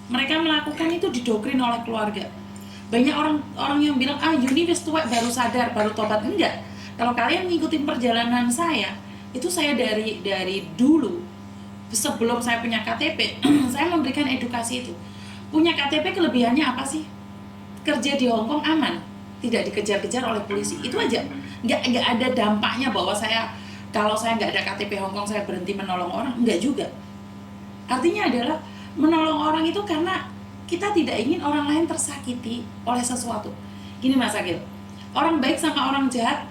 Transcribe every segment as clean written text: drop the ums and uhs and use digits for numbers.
Mereka melakukan itu didoktrin oleh keluarga. Banyak orang yang bilang, Yuni wis tuwek baru sadar, baru tobat. Enggak. Kalau kalian ngikutin perjalanan saya, itu saya dari dulu, sebelum saya punya KTP, saya memberikan edukasi itu. Punya KTP kelebihannya apa sih? Kerja di Hong Kong aman, tidak dikejar-kejar oleh polisi. Itu aja. Nggak ada dampaknya bahwa kalau saya nggak ada KTP Hong Kong, saya berhenti menolong orang. Enggak juga. Artinya adalah menolong orang itu karena kita tidak ingin orang lain tersakiti oleh sesuatu. Gini Mas Agil, orang baik sama orang jahat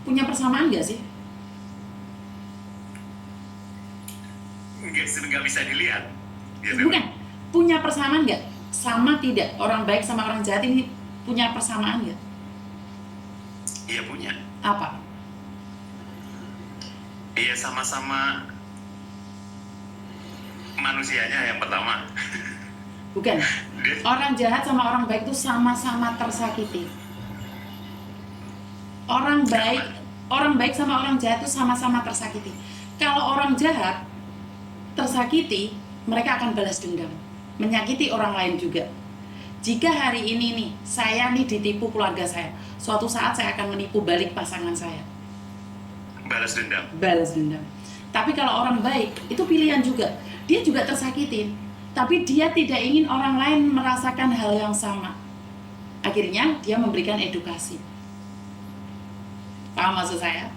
punya persamaan nggak sih? Nggak bisa dilihat. Gitu. Bukan, punya persamaan nggak? Sama tidak? Orang baik sama orang jahat ini punya persamaan nggak? Iya punya. Apa? Iya sama-sama manusianya yang pertama. Bukan. Orang jahat sama orang baik itu sama-sama tersakiti. Orang baik sama orang jahat itu sama-sama tersakiti. Kalau orang jahat tersakiti, mereka akan balas dendam, menyakiti orang lain juga. Jika hari ini nih, saya nih ditipu keluarga saya, suatu saat saya akan menipu balik pasangan saya. Balas dendam. Balas dendam. Tapi kalau orang baik, itu pilihan juga. Dia juga tersakitin, tapi dia tidak ingin orang lain merasakan hal yang sama. Akhirnya dia memberikan edukasi. Paham maksud saya?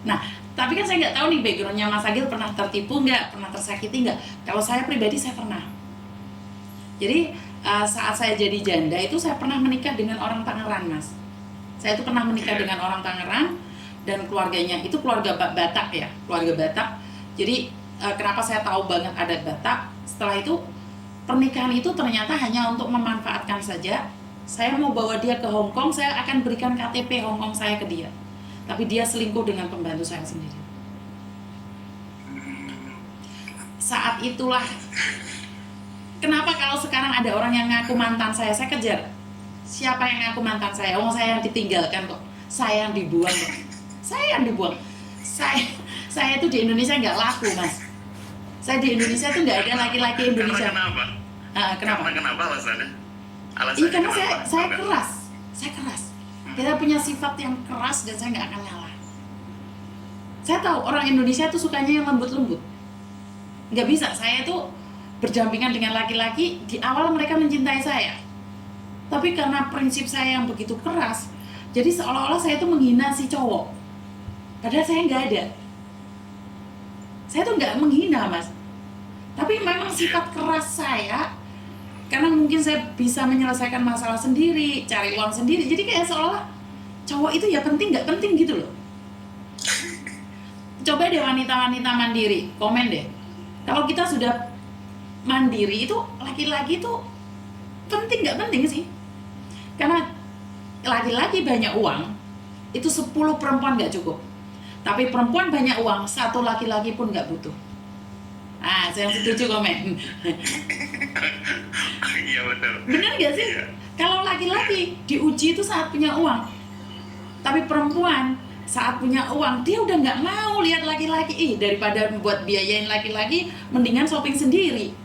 Nah, tapi kan saya nggak tahu nih backgroundnya Mas Agil pernah tertipu nggak, pernah tersakiti nggak. Kalau saya pribadi saya pernah. Jadi saat saya jadi janda itu saya pernah menikah dengan orang Tangerang, Mas. Saya itu pernah menikah dengan orang Tangerang dan keluarganya itu keluarga Batak ya, keluarga Batak. Jadi kenapa saya tahu banget adat Batak? Setelah itu pernikahan itu ternyata hanya untuk memanfaatkan saja. Saya mau bawa dia ke Hong Kong, saya akan berikan KTP Hong Kong saya ke dia. Tapi dia selingkuh dengan pembantu saya sendiri. Saat itulah, kenapa kalau sekarang ada orang yang ngaku mantan saya kejar. Siapa yang ngaku mantan saya? Saya yang ditinggalkan kok. Saya yang dibuang kok. Saya yang dibuang. Saya itu di Indonesia nggak laku, Mas. Saya di Indonesia tuh nggak ada laki-laki Indonesia. Kenapa? Kenapa? Kenapa alasannya? Iya karena saya keras. Saya keras. Kita punya sifat yang keras dan saya nggak akan ngalah. Saya tahu orang Indonesia tuh sukanya yang lembut-lembut. Nggak bisa, saya tuh berdampingan dengan laki-laki, di awal mereka mencintai saya. Tapi karena prinsip saya yang begitu keras, jadi seolah-olah saya tuh menghina si cowok. Padahal saya nggak ada. Saya tuh nggak menghina, Mas. Tapi memang sifat keras saya, karena mungkin saya bisa menyelesaikan masalah sendiri, cari uang sendiri. Jadi kayak seolah cowok itu ya penting nggak penting gitu loh. Coba deh wanita-wanita mandiri, komen deh. Kalau kita sudah mandiri itu laki-laki itu penting nggak penting sih? Karena laki-laki banyak uang, itu 10 perempuan nggak cukup. Tapi perempuan banyak uang, 1 laki-laki pun nggak butuh. Saya setuju komen. Iya betul. Bener nggak sih? Iya. Kalau laki-laki diuji itu saat punya uang, tapi perempuan saat punya uang dia udah nggak mau lihat laki-laki. Daripada buat biayain laki-laki, mendingan shopping sendiri.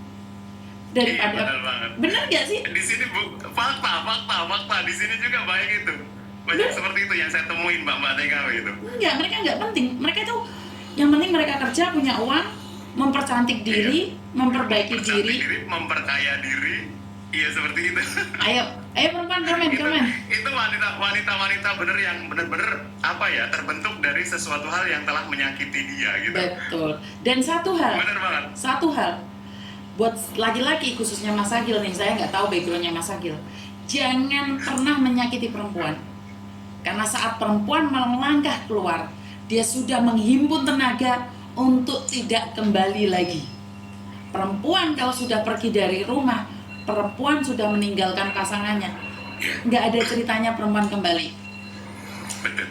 Daripada bener nggak sih? Di sini fakta di sini juga banyak itu. Banyak seperti itu yang saya temuin mbak TKW itu. Enggak, mereka nggak penting. Mereka itu yang penting mereka kerja, punya uang, mempercantik diri, memperbaiki diri, memperkaya diri. Iya seperti itu. Ayo perempuan komen. Itu wanita bener yang bener-bener terbentuk dari sesuatu hal yang telah menyakiti dia gitu. Betul. Dan satu hal. Bener banget. Satu hal. Buat laki-laki khususnya Mas Agil nih, saya nggak tahu backgroundnya Mas Agil. Jangan pernah menyakiti perempuan. Karena saat perempuan melangkah keluar, dia sudah menghimpun tenaga untuk tidak kembali lagi. Perempuan kalau sudah pergi dari rumah, perempuan sudah meninggalkan pasangannya, nggak ada ceritanya perempuan kembali. Betul.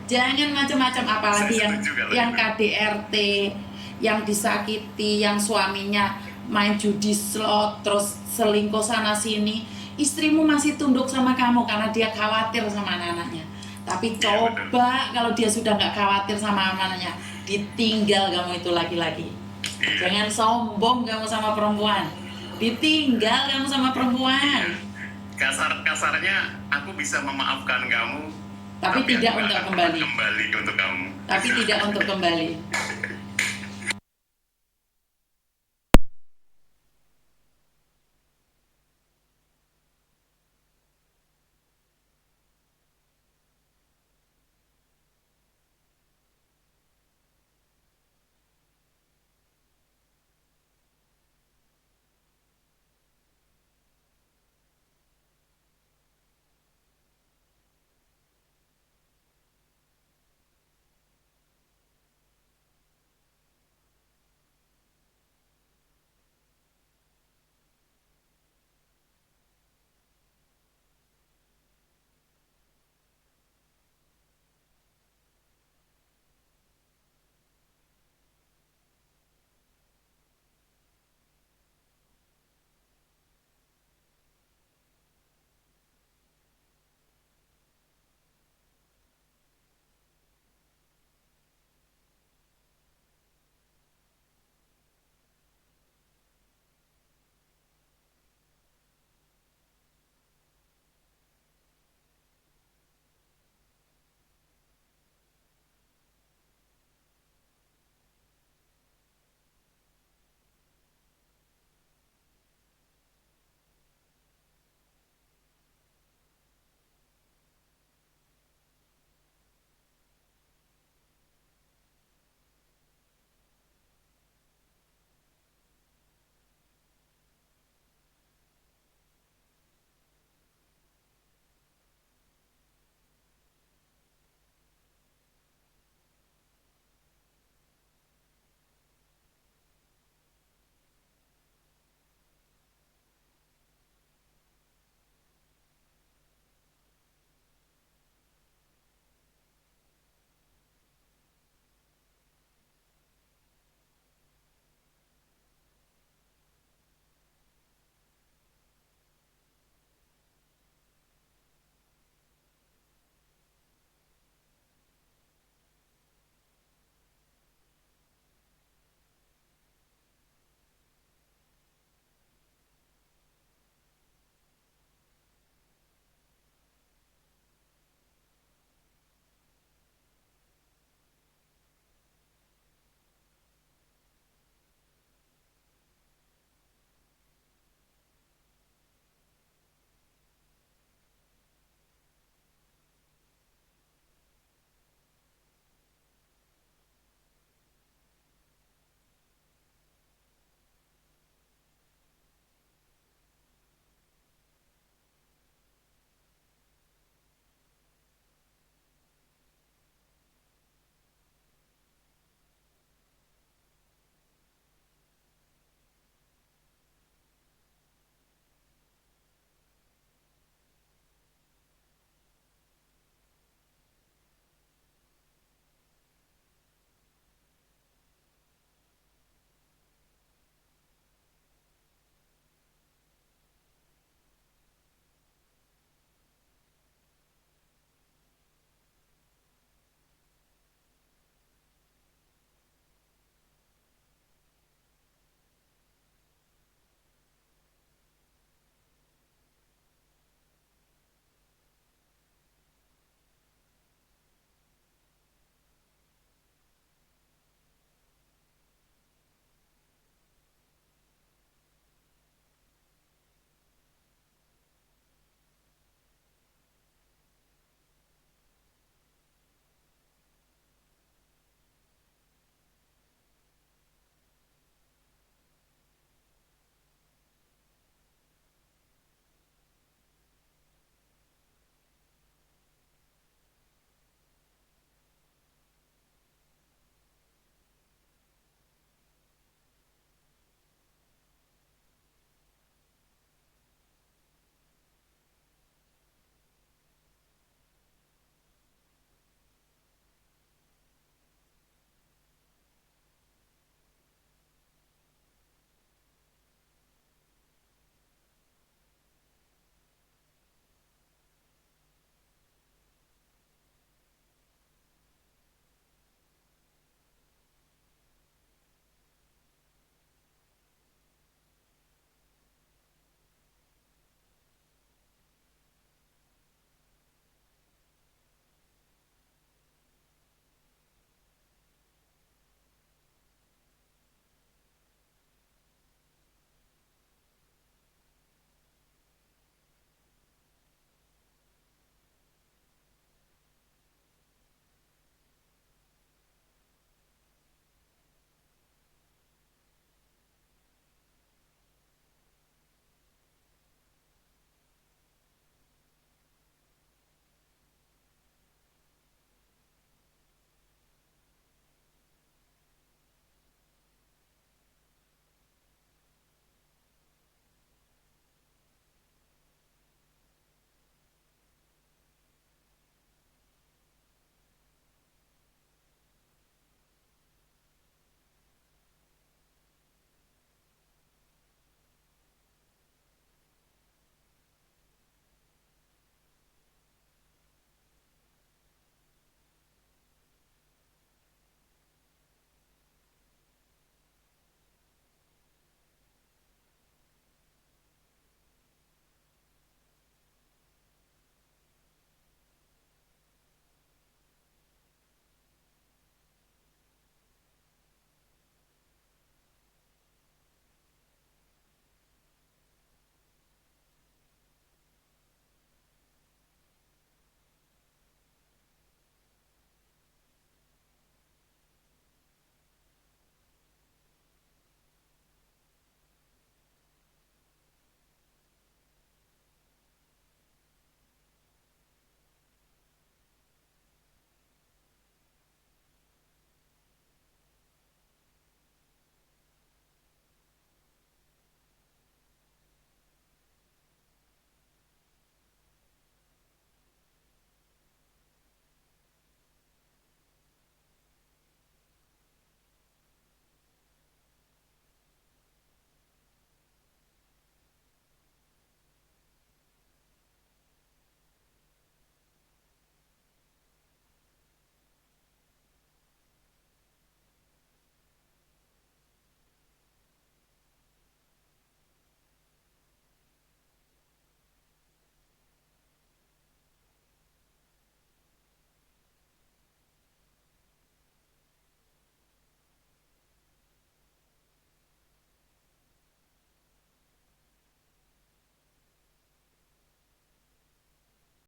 Jangan macam-macam, apalagi yang KDRT, yang disakiti, yang suaminya main judi slot, terus selingkuh sana sini. Istrimu masih tunduk sama kamu karena dia khawatir sama anak-anaknya. Tapi coba kalau dia sudah nggak khawatir sama anak-anaknya, ditinggal kamu itu laki-laki. Jangan sombong kamu sama perempuan. Ditinggal kamu sama perempuan, Kasarnya aku bisa memaafkan kamu, tapi aku tidak nggak untuk akan kembali. kembali untuk kamu. Tapi tidak untuk kembali.